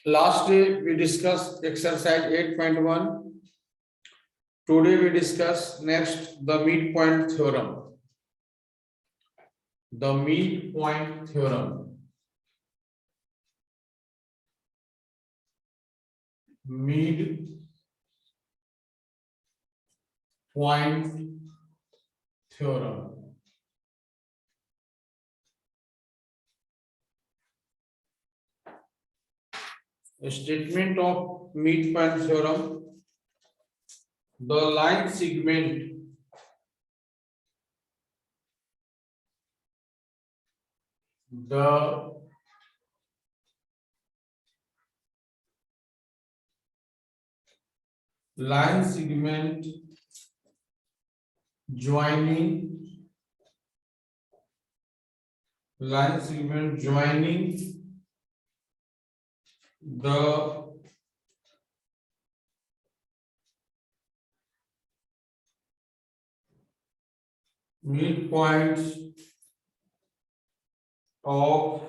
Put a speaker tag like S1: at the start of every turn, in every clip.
S1: Last day we discussed exercise 8.1. Today we discuss next the midpoint theorem. The midpoint theorem. Midpoint theorem. A statement of midpoint theorem. The line segment joining the midpoints of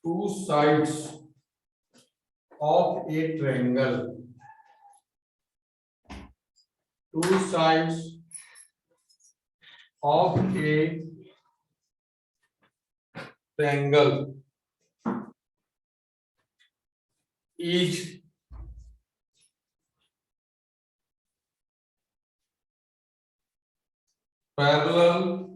S1: two sides of a triangle. Two sides of a triangle is parallel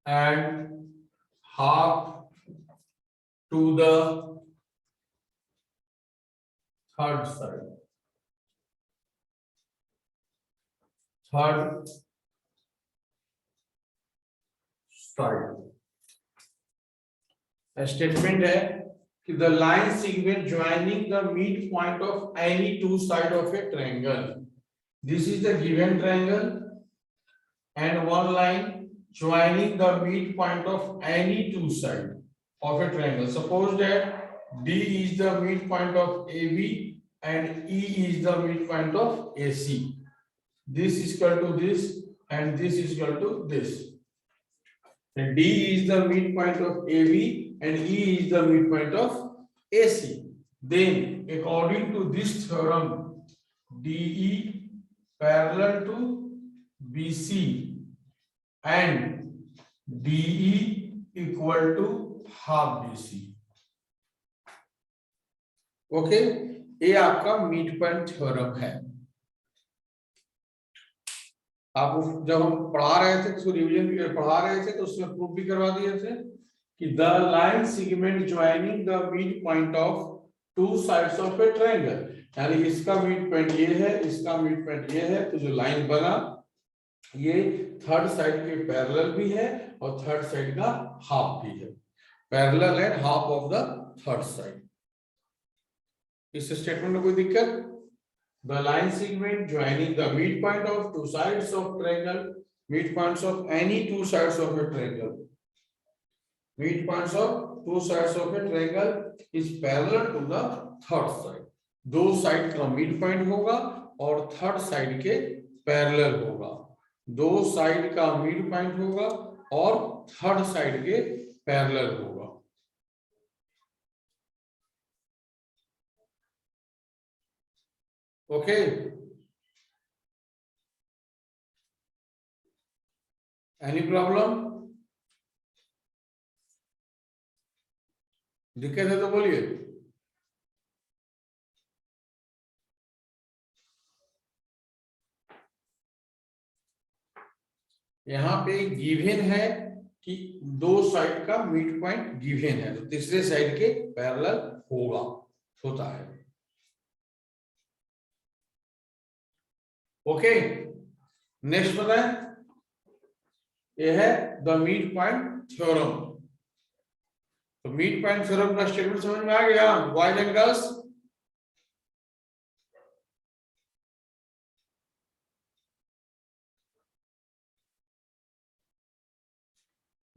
S1: and half to the third side. A statement है कि the line segment joining the midpoint of any two sides of a triangle. This is the given triangle and one line joining the midpoint of any two sides of a triangle. Suppose that D is the midpoint of AB and E is the midpoint of AC. This is equal to this and this is equal to this. And D is the midpoint of AB and E is the midpoint of AC. Then, according to this theorem, DE parallel to BC and DE equal to half BC. Okay, ये आपका midpoint theorem है. आप जब हम पढ़ा रहे थे तो रिवीजन पढ़ा रहे थे तो उसमें प्रूफ भी करवा दिए थे कि the line segment joining the mid point of two sides of a triangle, यानी इसका मिड पॉइंट ये है, इसका मिड पॉइंट ये है, तो जो लाइन बना ये थर्ड साइड के पैरेलल भी है और थर्ड साइड का हाफ भी है. Parallel and half of the third side. इस स्टेटमेंट में कोई दिक्कत? The line segment joining the midpoint of two sides of triangle, midpoints of any two sides of a triangle. Midpoints of two sides of a triangle is parallel to the third side. दो side का midpoint होगा और third side के parallel होगा. दो side का midpoint होगा और थर्ड साइड के पैरेलल होगा. Okay. Any problem? दिक्कत है तो बोलिए. यहाँ पे गिवन है कि दो साइड का मिड पॉइंट गिवन है तो तीसरे साइड के पैरेलल होता है. ओके, नेक्स्ट बताएं. यह है द मिड पॉइंट थ्योरम. तो मिड पॉइंट थ्योरम का स्टेटमेंट समझ में आ गया boys and girls?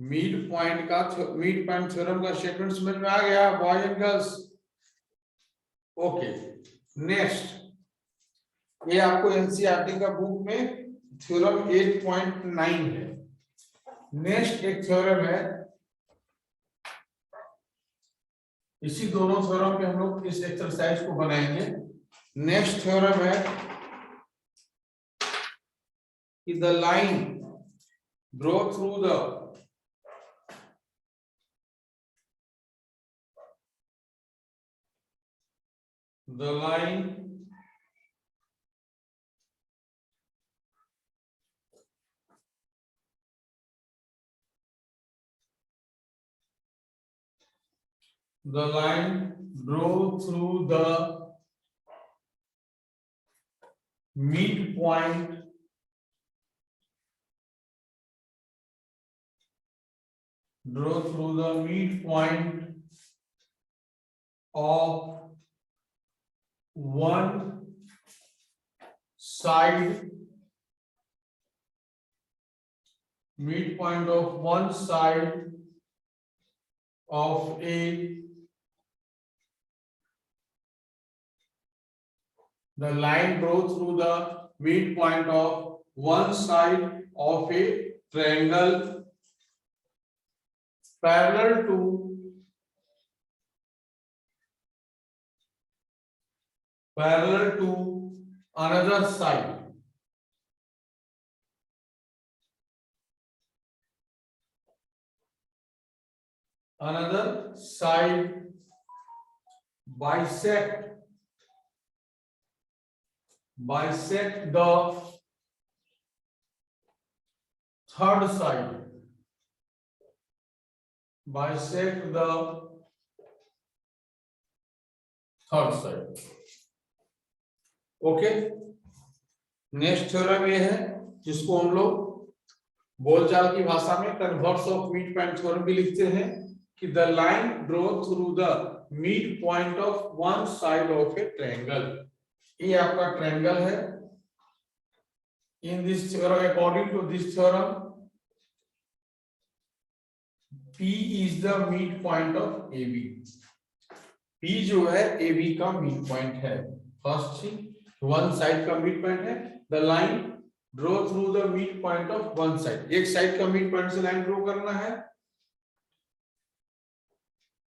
S1: Mid point theorem का स्टेटमेंट समझ में आ गया boys and girls? Okay, next ये आपको एनसीईआरटी का बुक में थ्योरम 8.9 है। नेक्स्ट एक थ्योरम है, इसी दोनों थ्योरम पे हम लोग इस एक्सरसाइज को बनाएंगे। नेक्स्ट थ्योरम है कि the line draw through the line draw through the midpoint of one side, midpoint of one side of a, the line draw through the midpoint of one side of a triangle parallel to another side. Another side bisect the third side. Bisect the third side. Okay, next theorem ये है जिसको हम लोग बोलचाल की भाषा में converse of mid point theorem भी लिखते हैं कि the line draw through the mid point of one side of a triangle. ये आपका ट्रायंगल है। In this theorem, according to this theorem, P is the mid point of AB। P जो है AB का मिड पॉइंट है। First thing, one side का mid point है। The line draw through the mid point of one side, एक side का mid point से line draw करना है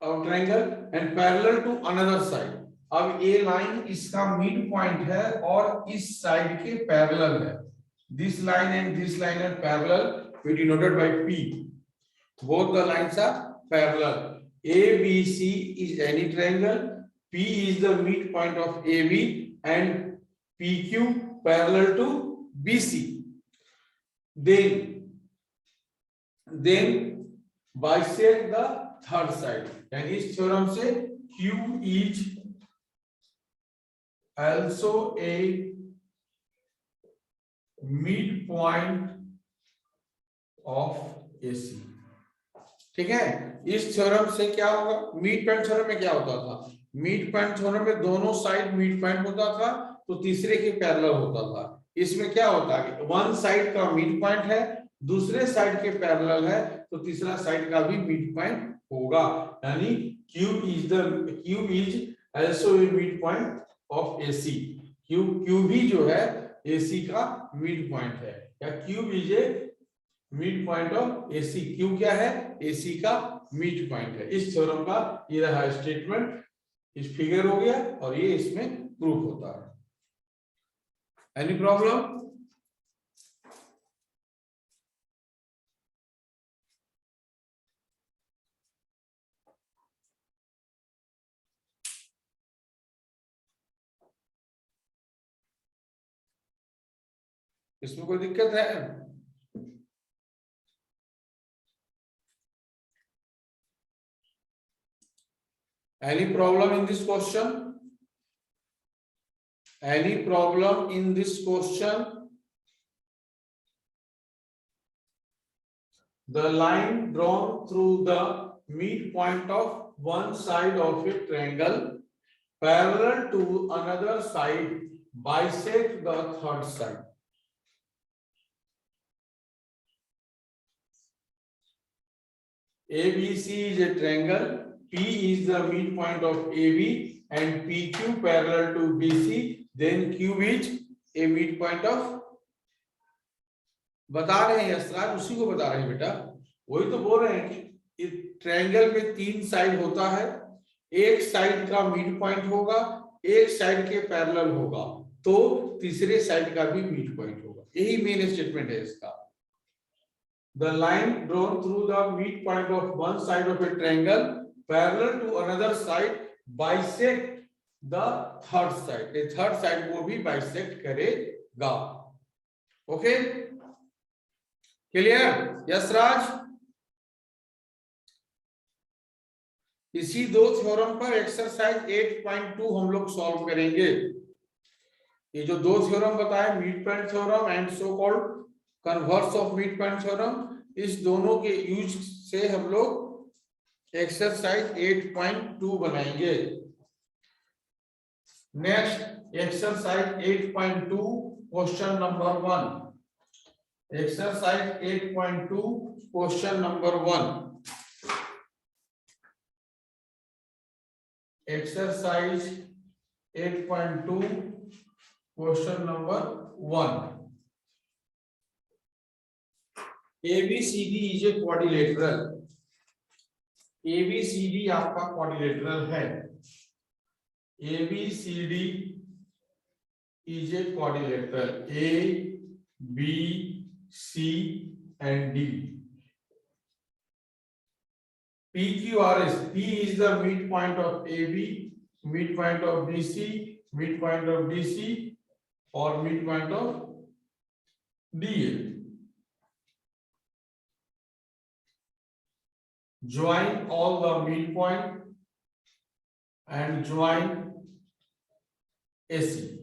S1: और triangle and parallel to another side. अब ये लाइन इसका मिड पॉइंट है और इस साइड के पैरेलल है। This line and this line are parallel, we denoted by P। Both the lines are parallel. ABC is any triangle, P is the midpoint of AB and PQ parallel to BC. Then bisect the third side, यानी इस theorem से Q is also a midpoint of AC। ठीक है, इस theorem से क्या होगा, mid point theorem में क्या होता था, मिड पॉइंट थ्योरम में दोनों साइड मिड पॉइंट होता था तो तीसरे के पैरेलल होता था। इसमें क्या होता है, वन साइड का मिड पॉइंट है, दूसरे साइड के पैरेलल है तो तीसरा साइड का भी मिड पॉइंट होगा, यानी Q is also a midpoint of AC। Q भी जो है AC का मिड पॉइंट है, या Q is a mid point of AC। Q क्या है, AC का मिड पॉइंट है। इस थ्योरम का ये रहा स्टेटमेंट, इस फिगर हो गया और ये इसमें प्रूफ होता है। Any problem? इसमें कोई दिक्कत है? Any problem in this question? Any problem in this question? The line drawn through the midpoint of one side of a triangle parallel to another side bisect the third side. ABC is a triangle, P is the midpoint of AB and PQ parallel to BC, then Q is A mid point of, बता रहे हैं यशराज, उसी को बता रहे हैं बेटा, वही तो बोल रहे हैं कि ट्रायंगल में 3 साइड होता है, एक साइड का मिड पॉइंट होगा, एक साइड के पैरेलल होगा, तो तीसरे साइड का भी मिड पॉइंट होगा। यही मेन स्टेटमेंट है इसका। The line drawn through the midpoint of one side of a triangle parallel to another side bisect the third side. The third side को भी bisect करेगा। Okay? Clear? Yes, Raj? इसी दो theorem पर exercise 8.2 हम लोग सॉल्व करेंगे। ये जो दो थ्योरम बताए, mid point theorem and so called converse of mid point theorem, इस दोनों के यूज से हम लोग एक्सरसाइज 8.2 बनाएंगे। Next exercise 8.2 question number 1। Exercise 8.2 question number 1। Exercise 8.2 question number 1। ABCD is a quadrilateral। ABCD आपका क्वाड्रिलेटरल है। ABCD is a quadrilateral, A, B, C and D। PQRS, P is the midpoint of AB, midpoint of BC, midpoint of DC और midpoint of DA। Join all the midpoint and join AC.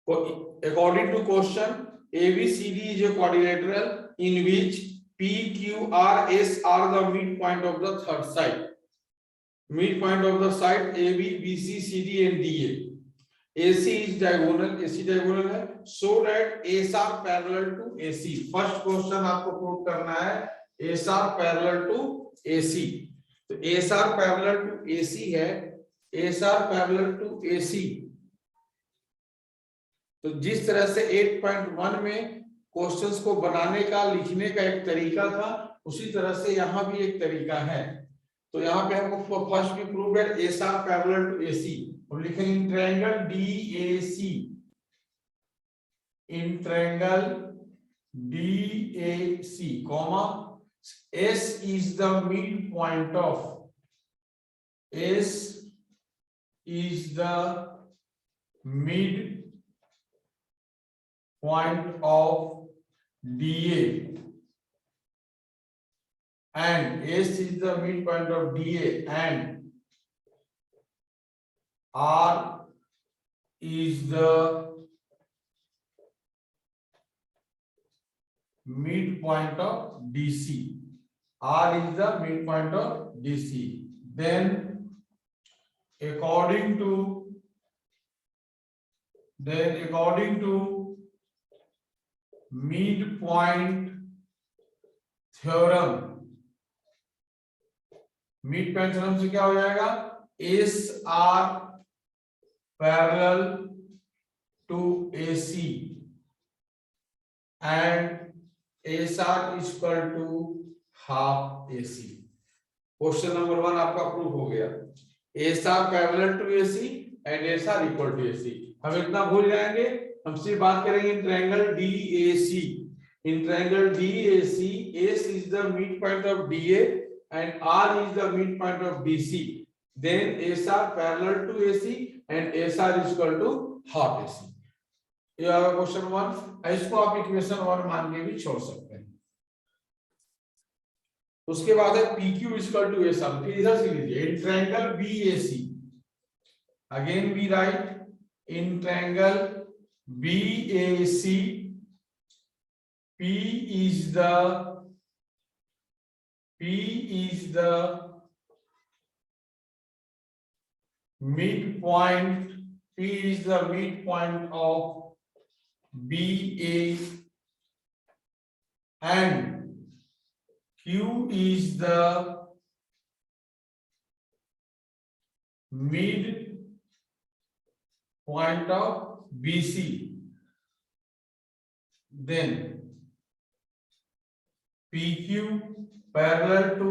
S1: According to question, ABCD is a quadrilateral in which PQRS are the midpoint of the third side. Midpoint of the side AB, BC, CD and DA. AC is diagonal, AC diagonal है, so that AS are parallel to AC. First question आपको prove करना है AS are parallel to AC। तो AS are parallel to AC है, AS are parallel to AC। तो जिस तरह से 8.1 में क्वेश्चंस को बनाने का, लिखने का एक तरीका था, उसी तरह से यहाँ भी एक तरीका है। तो यहाँ पे हमको फर्स्ट भी प्रूव है AS are parallel to AC। हम लिखेंगे in triangle DAC, in triangle DAC, comma S is the midpoint of, S is the midpoint of DA and S is the midpoint of DA and R is the midpoint of DC. R is the midpoint of DC. Then according to midpoint theorem, midpoint theorem से क्या हो जाएगा, S R parallel to AC and ASR is equal to half AC। Question number 1 आपका prove हो गया। ASR parallel to AC and ASR equal to AC। हम इतना भूल जाएंगे, हम सिर्फ बात करेंगे triangle DAC। In triangle DAC, S is the midpoint of DA and R is the midpoint of DC। Then ASR parallel to AC and ASR is equal to half AC। ये है क्वेश्चन 1। इसको आप equation 1 मान के भी छोड़ सकते हैं। उसके बाद है PQ is equal to ASR। फिर इधर से लीजिए in triangle BAC, again we write in triangle BAC, P is the midpoint, P is the midpoint of BA and Q is the midpoint point of BC, then PQ parallel to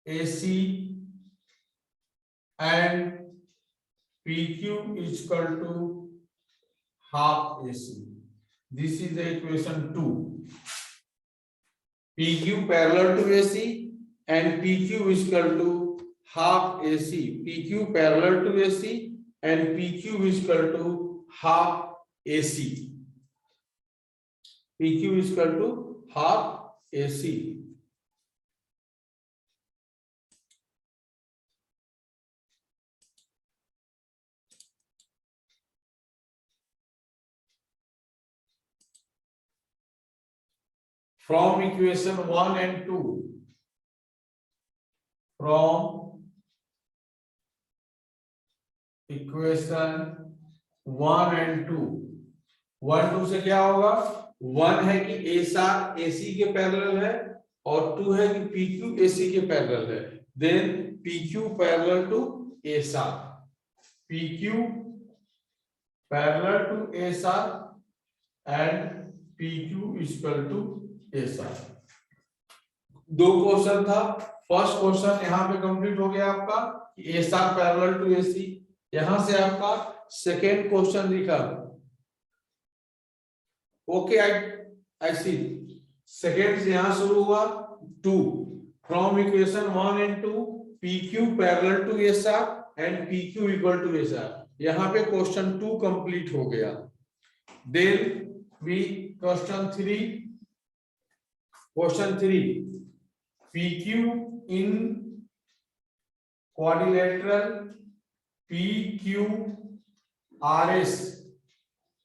S1: AC and PQ is equal to half AC. This is the equation 2. PQ parallel to AC and PQ is equal to half AC. PQ parallel to AC and PQ is equal to half AC. PQ is equal to half AC. From equation 1 and 2, from equation 1 and 2, 1 2 से क्या होगा? 1 है कि SR AC के parallel है और 2 है कि पीक्यू एसी के पैरेलल है. Then PQ parallel to SR, PQ parallel to SR and PQ equal to SR. 2 question था. फर्स्ट क्वेश्चन यहाँ पे कंप्लीट हो गया आपका कि एसआर पैरेलल टू एसी. यहां से आपका सेकेंड क्वेश्चन लिखा. Okay, I see. सेकेंड से यहां शुरू हुआ 2. From equation 1 and 2 PQ parallel to SR and PQ equal to SR. यहाँ पे क्वेश्चन 2 कंप्लीट हो गया. Then we question 3 PQ in quadrilateral PQRS,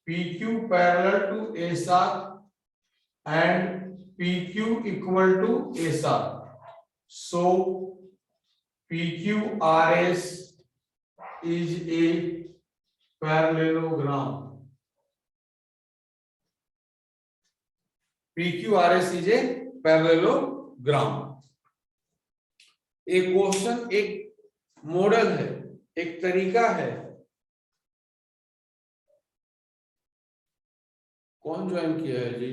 S1: PQ parallel to SR and PQ equal to SR. So PQRS is a parallelogram. PQRS is a parallelogram. एक question, एक model है, एक तरीका है. कौन ज्वाइन किया है जी?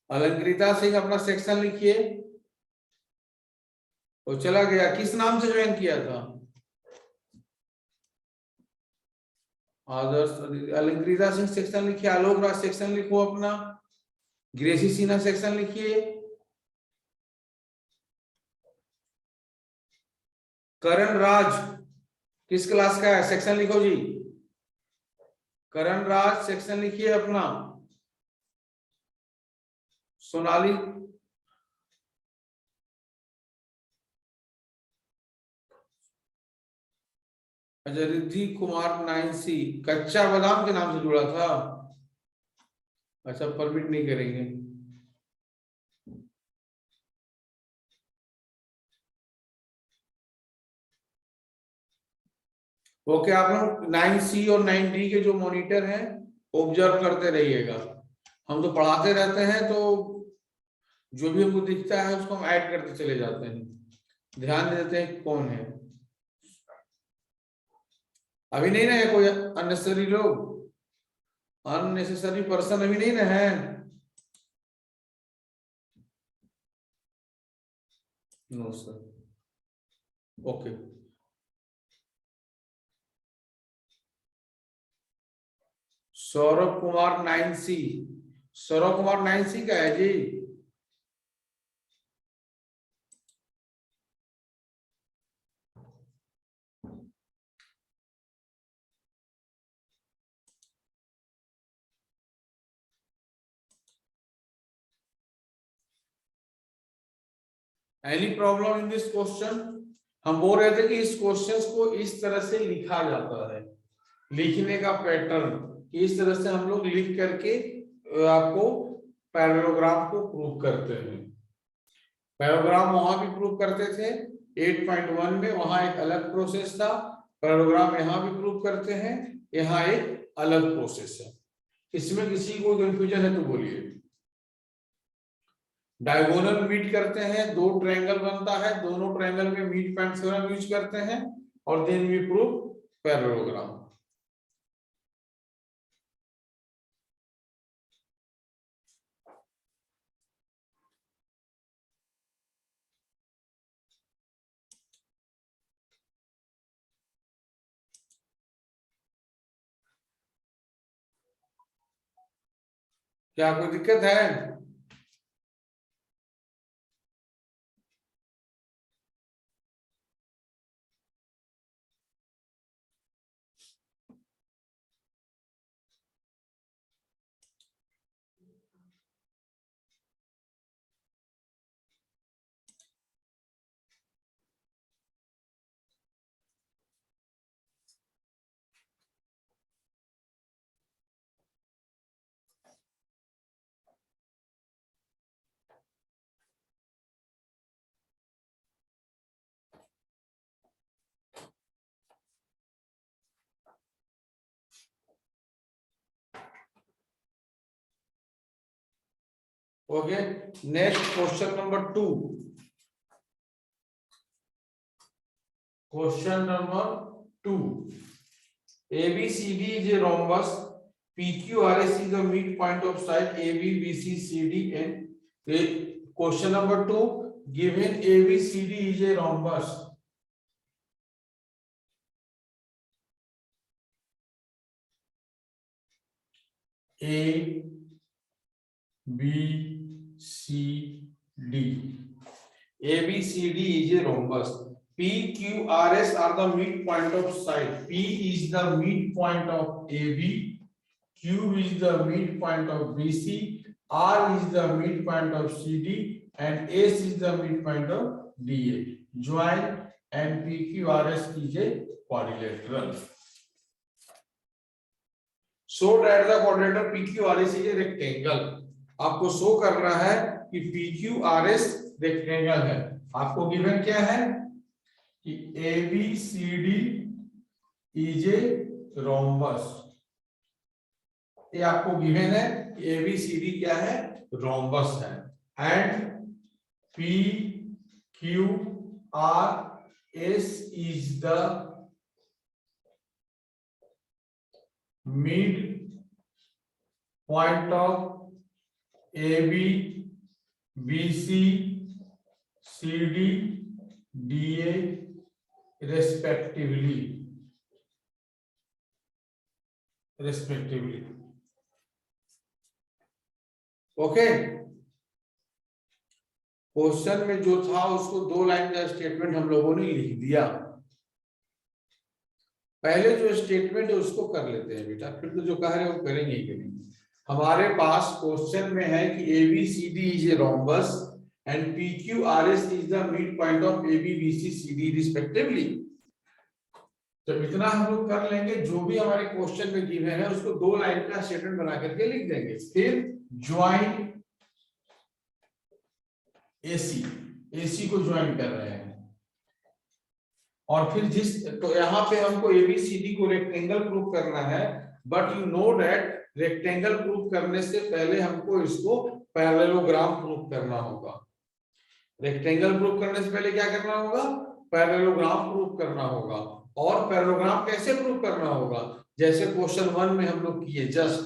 S1: अलंकृता सिंह अपना सेक्शन लिखिए. वो चला गया. किस नाम से ज्वाइन किया था? आदर्श. अलंकृता सिंह सेक्शन लिखिए. आलोक राज सेक्शन लिखो अपना. ग्रेसी सिन्हा सेक्शन लिखिए. करण राज किस क्लास का है? सेक्शन लिखो जी. करण राज सेक्शन लिखिए अपना. सोनाली रिद्धि कुमार 9C कच्चा बादाम के नाम से जुड़ा था. अच्छा, परमिट नहीं करेंगे. ओके, आप लोग 9C और 9D के जो मॉनिटर हैं ऑब्जर्व करते रहिएगा. हम तो पढ़ाते रहते हैं तो जो भी हमको दिखता है उसको हम ऐड करते चले जाते हैं. ध्यान देते हैं कौन है. अभी नहीं ना है कोई अननेसेसरी लोग, अननेसेसरी पर्सन अभी नहीं ना है. No sir. Okay, Saurabh Kumar 9C. Saurabh Kumar 9C का है जी. Any problem in this question? हम बोल रहे थे कि इस क्वेश्चंस को इस तरह से लिखा जाता है. लिखने का पैटर्न इस तरह से हम लोग लिख करके आपको पैरेललोग्राम को प्रूव करते हैं. पैरेललोग्राम वहां भी प्रूव करते थे 8.1 में, वहां एक अलग प्रोसेस था. पैरेललोग्राम यहाँ भी प्रूव करते हैं, यहाँ एक अलग प्रोसेस है. इसमें किसी को कंफ्यूजन है तो बोलिए। डायगोनल मीट करते हैं, दो ट्रायंगल बनता है, दोनों ट्रायंगल में मीट पॉइंट थ्योरम यूज करते हैं और देन वी प्रूव पैरेललोग्राम। क्या कोई दिक्कत है? Okay, next question number 2। Question number 2, ABCD is a rhombus, PQRS is the midpoint of side AB, BC, CD and question number 2, given ABCD is a rhombus, A B C D, ABCD is a rhombus, PQRS are the midpoint of side, P is the midpoint of AB, Q is the midpoint of BC, R is the midpoint of CD, and S is the midpoint of DA. Join and PQRS is a quadrilateral. Show that the quadrilateral PQRS is a rectangle. आपको show कर रहा है कि PQRS rectangle है। आपको given क्या है कि ABCD is a rhombus। ये आपको गिवन है कि ABCD क्या है, रोम्बस है, and PQRS is the mid point of AB, BC, CD, DA respectively. Okay, question में जो था उसको 2 लाइन का स्टेटमेंट हम लोगों ने लिख दिया। पहले जो स्टेटमेंट है उसको कर लेते हैं बेटा, फिर तो जो कह रहे हैं वो करेंगे ही करेंगे। हमारे पास क्वेश्चन में है कि ABCD is a rhombus and PQRS is the mid point of AB, BC, CD respectively. जब इतना हम लोग कर लेंगे, जो भी हमारे क्वेश्चन में गिवन है उसको 2 लाइन का स्टेटमेंट बना करके लिख देंगे। फिर ज्वाइन AC को ज्वाइन कर रहे हैं, और फिर तो यहाँ पे हमको ABCD को रेक्टेंगल प्रूव करना है, but you know that rectangle prove करने से पहले हमको इसको पैरेललोग्राम प्रूव करना होगा। रेक्टेंगल प्रूव करने से पहले क्या करना होगा, पैरेललोग्राम प्रूव करना होगा। और पैरेललोग्राम कैसे प्रूव करना होगा, जैसे क्वेश्चन 1 में हम लोग किए जस्ट,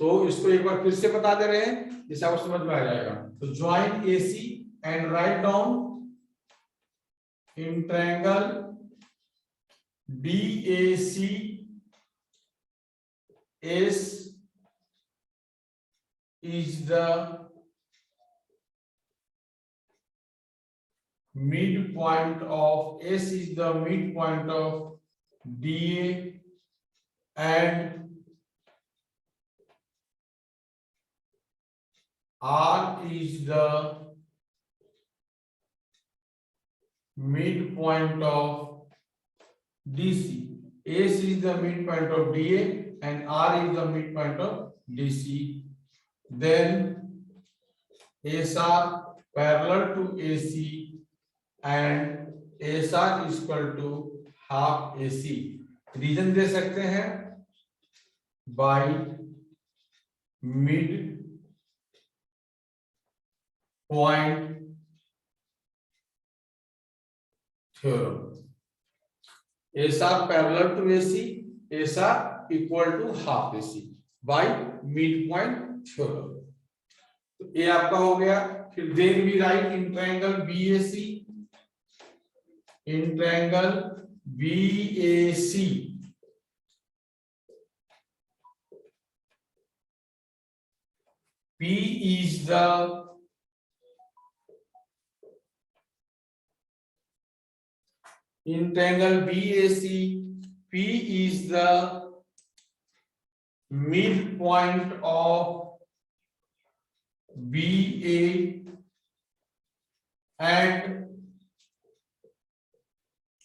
S1: तो इसको एक बार फिर से बता दे रहे हैं जिससे आपको समझ में आ जाएगा। तो join AC and write down in triangle DAC S is the midpoint of DA and R is the midpoint of DC. S is the midpoint of DA and R is the midpoint of DC. Then SR parallel to AC and SR is equal to half AC. Reason दे सकते हैं by mid point theorem. SR parallel to AC, SR equal to half AC by midpoint theorem. तो ये आपका हो गया. फिर then we write in triangle BAC, in triangle BAC P is the in triangle BAC, P is the midpoint of BA and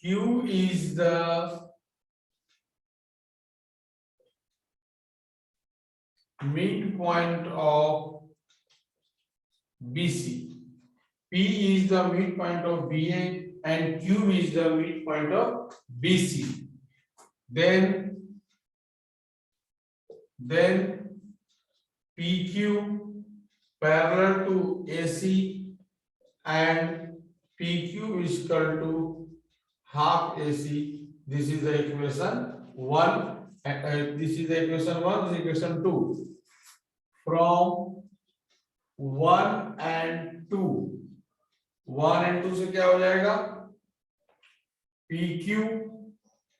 S1: Q is the midpoint of BC. P is the midpoint of BA and Q is the midpoint of BC. Then PQ parallel to AC and PQ is equal to half AC. This is the equation 1. This is the equation 1. This is equation 2. From 1 and 2. 1 and 2 से क्या हो जाएगा? PQ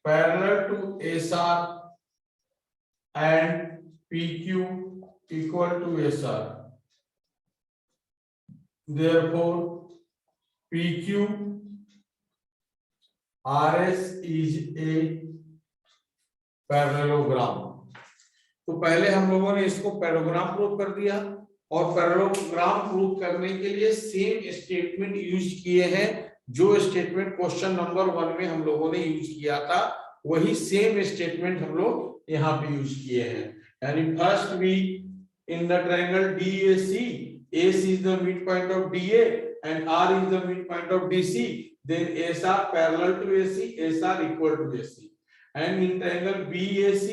S1: parallel to SR and PQ equal to SR. Therefore, PQ RS is a parallelogram. तो पहले हम लोगों ने इसको पैरेललोग्राम प्रूव कर दिया और पैरेललोग्राम प्रूव करने के लिए सेम स्टेटमेंट यूज किए हैं जो स्टेटमेंट क्वेश्चन नंबर 1 में हम लोगों ने यूज किया था. वही सेम स्टेटमेंट हम लोग यहाँ पे यूज किए हैं. यानी first we in the triangle DAC, AC is the midpoint of DA and R is the midpoint of DC. Then SR parallel to AC, SR equal to AC. And in triangle BAC,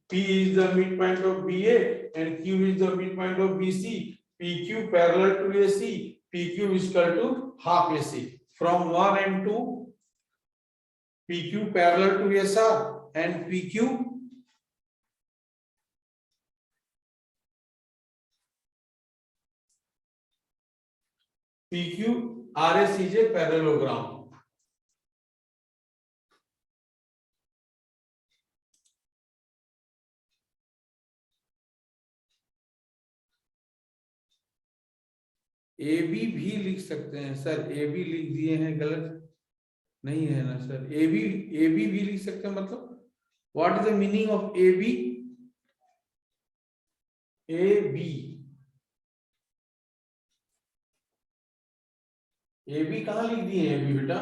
S1: P is the midpoint of BA and Q is the midpoint of BC. PQ parallel to AC, PQ is equal to half AC. From 1 and 2, PQ parallel to SR and PQ RS is a parallelogram. AB भी लिख सकते हैं sir. AB लिख दिए हैं, गलत नहीं है ना सर? AB भी लिख सकते हैं. मतलब what is the meaning of AB? AB कहाँ लिख दिए हैं? AB बेटा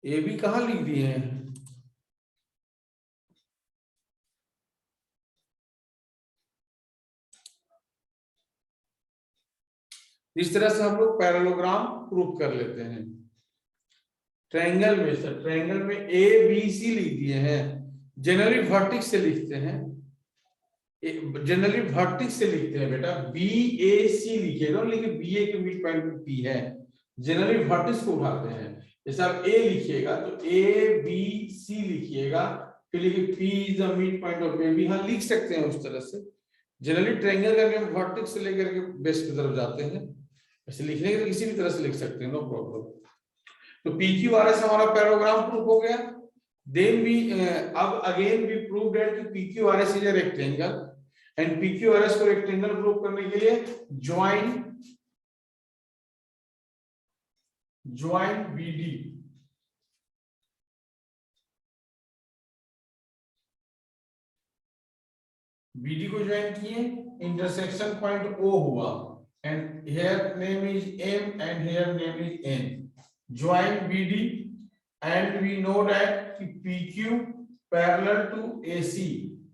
S1: AB कहाँ लिख दिए हैं? इस तरह से हम लोग पैरेललोग्राम प्रूव कर लेते हैं. ट्रायंगल में सर, ट्रायंगल में ABC लिख दिए हैं. जनरली वर्टेक्स से लिखते हैं. जनरली वर्टेक्स से लिखते हैं बेटा. BAC लिखिएगा, लेकिन BA के मिड पॉइंट पे P है. जनरली वर्टेक्स को उठाते हैं. जैसे आप A लिखिएगा तो ABC लिखिएगा, फिर लिखिए P is the mid point of AB. हाँ लिख सकते हैं उस तरह से. जनरली ट्रायंगल करके हम वर्टेक्स से लेकर के बेस की तरफ जाते हैं. ऐसे लिखने के लिए किसी भी तरह से लिख सकते हैं, नो प्रॉब्लम. तो PQRS हमारा पैरेललोग्राम प्रूफ हो गया. देन वी अब अगेन वी प्रूव दैट कि PQRS is a rectangle and PQRS को रेक्टेंगल प्रूव करने के लिए ज्वाइन BD. BD को ज्वाइन किए, इंटरसेक्शन पॉइंट O हुआ and here name is M and here name is N. Join BD and we know that PQ parallel to AC.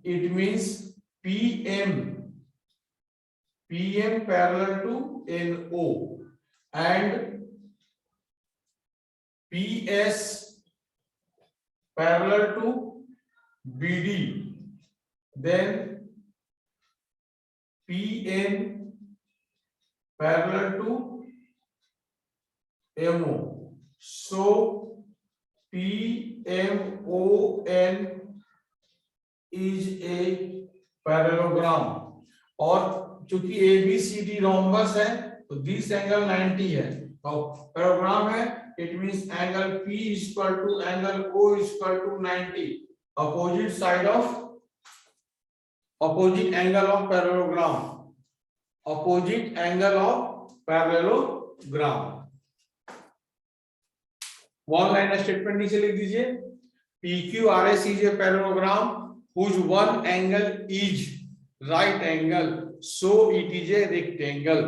S1: It means PM parallel to NO and PS parallel to BD, then PN parallel to MO. So PMON is a parallelogram. और चूंकि ABCD rhombus है तो this angle 90 है, तो parallelogram है, it means angle P equal to angle O equal to 90, opposite side of opposite angle of parallelogram, opposite angle of parallelogram. One line statement नीचे लिख दीजिए, PQRS is a parallelogram whose one angle is right angle, so it is a rectangle.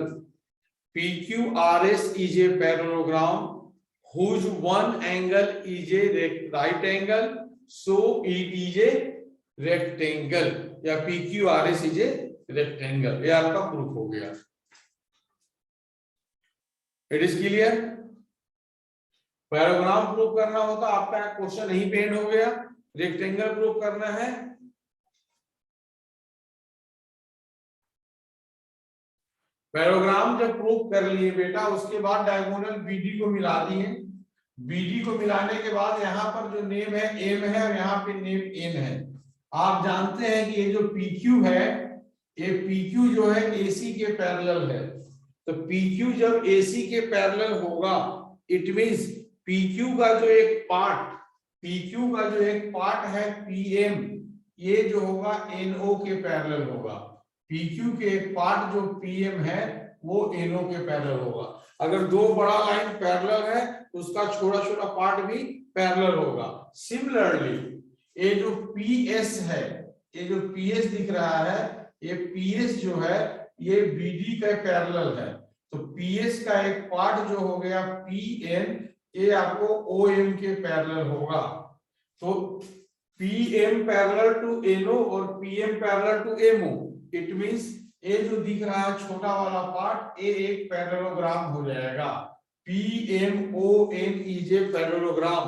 S1: PQRS is a parallelogram whose one angle is a right angle, so it is a rectangle. या PQRS is a rectangle. ये आपका proof हो गया. It is clear. Paragraph proof करना होता आपका question यही पे एंड हो गया. रेक्टेंगल प्रूफ करना है, पैराग्राम जब प्रूफ कर लिए बेटा उसके बाद डायगोनल BD को मिला दिए. BD को मिलाने के बाद यहाँ पर जो नेम है M है और यहाँ पे नेम N है. आप जानते हैं कि ये जो PQ है, ये PQ जो है AC के पैरेलल है, तो PQ जब AC के पैरेलल होगा इट मींस PQ का जो एक पार्ट है PM, ये जो होगा NO के पैरेलल होगा. PQ के एक पार्ट जो PM है वो NO के पैरेलल होगा. अगर दो बड़ा लाइन पैरेलल है तो उसका छोटा छोटा पार्ट भी पैरेलल होगा. सिमिलरली ये जो PS है, ये जो PS दिख रहा है, ये PS जो है ये BD का पैरेलल है, तो PS का एक पार्ट जो हो गया PN, ये आपको OM के पैरेलल होगा. तो PM पैरेलल टू NO और PM parallel to MO, it means ये जो दिख रहा है छोटा वाला पार्ट, ये एक पैरेललोग्राम हो जाएगा. PMON is a parallelogram.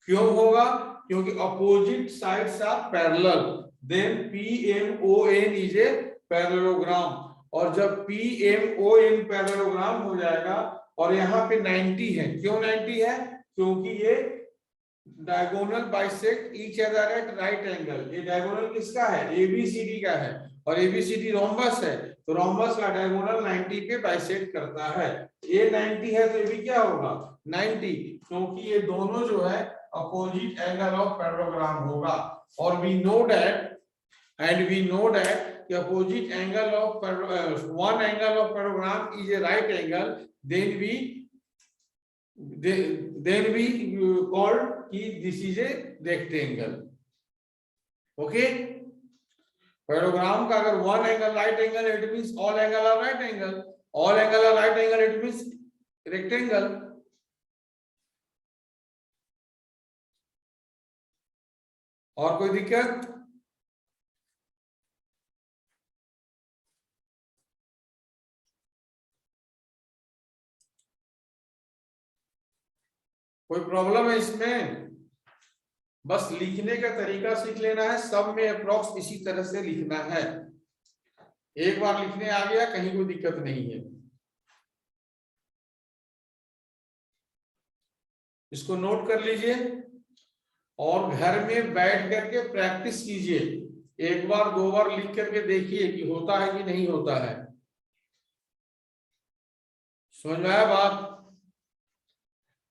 S1: क्यों होगा? क्योंकि opposite sides are parallel, then PMON is a parallelogram. और जब PMON पैरेललोग्राम हो जाएगा और यहाँ पे 90 है. क्यों 90 है? क्योंकि ये diagonal bisect each other at right angle. ये डायगोनल किसका है? ABCD का है, और ABCD रोम्बस है, तो रोम्बस का डायगोनल 90 पे बाइसेक्ट करता है. ये 90 है तो ये भी क्या होगा? 90, क्योंकि ये दोनों जो है अपोजिट एंगल ऑफ पैरेललोग्राम होगा. और we know that the opposite angle of one angle of parallelogram is a right angle, then we call this is a rectangle. Okay, parallelogram का अगर one angle right angle, it means all angle are right angle, all angle are right angle, it means rectangle. और कोई दिक्कत? कोई problem है इसमें? बस लिखने का तरीका सीख लेना है, सब में अप्रॉक्स इसी तरह से लिखना है. एक बार लिखने आ गया कहीं कोई दिक्कत नहीं है. इसको नोट कर लीजिए और घर में बैठ करके प्रैक्टिस कीजिए. एक बार दो बार लिख करके देखिए कि होता है कि नहीं होता है. समझ में आया बात?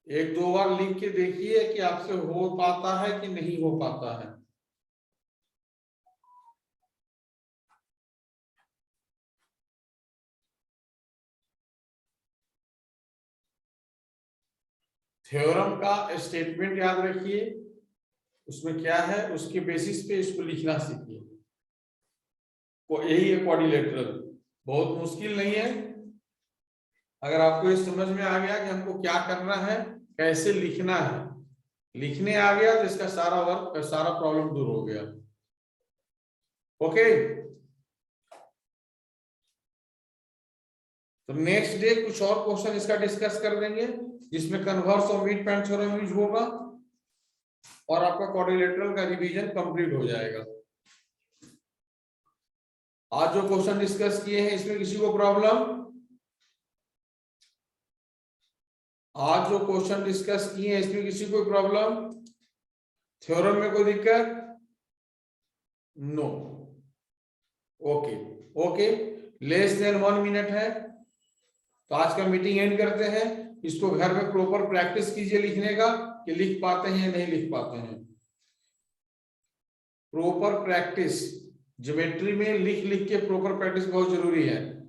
S1: एक दो बार लिख के देखिए कि आपसे हो पाता है कि नहीं हो पाता है. थ्योरम का स्टेटमेंट याद रखिए, उसमें क्या है उसके बेसिस पे इसको लिखना सीखिए. वो यही है क्वाड्रिलेटरल. बहुत मुश्किल नहीं है. अगर आपको ये समझ में आ गया कि हमको क्या करना है, कैसे लिखना है, लिखने आ गया तो इसका सारा वर्क, सारा प्रॉब्लम दूर हो गया. ओके, तो नेक्स्ट डे कुछ और क्वेश्चन इसका डिस्कस कर देंगे जिसमें कन्वर्स और मिड पॉइंट थ्योरम यूज होगा. और आपका क्वाड्रिलेटरल का रिवीजन कंप्लीट हो जाएगा। आज जो क्वेश्चन डिस्कस किए हैं इसमें किसी को प्रॉब्लम? आज जो क्वेश्चन डिस्कस किए हैं इसमें किसी को प्रॉब्लम? थ्योरम में कोई दिक्कत? No. Okay okay, less than 1 minute है तो आज का मीटिंग एंड करते हैं। इसको घर में प्रॉपर प्रैक्टिस कीजिए लिखने का कि लिख पाते हैं या नहीं लिख पाते हैं। प्रॉपर प्रैक्टिस, ज्योमेट्री में लिख लिख के प्रॉपर प्रैक्टिस बहुत जरूरी है।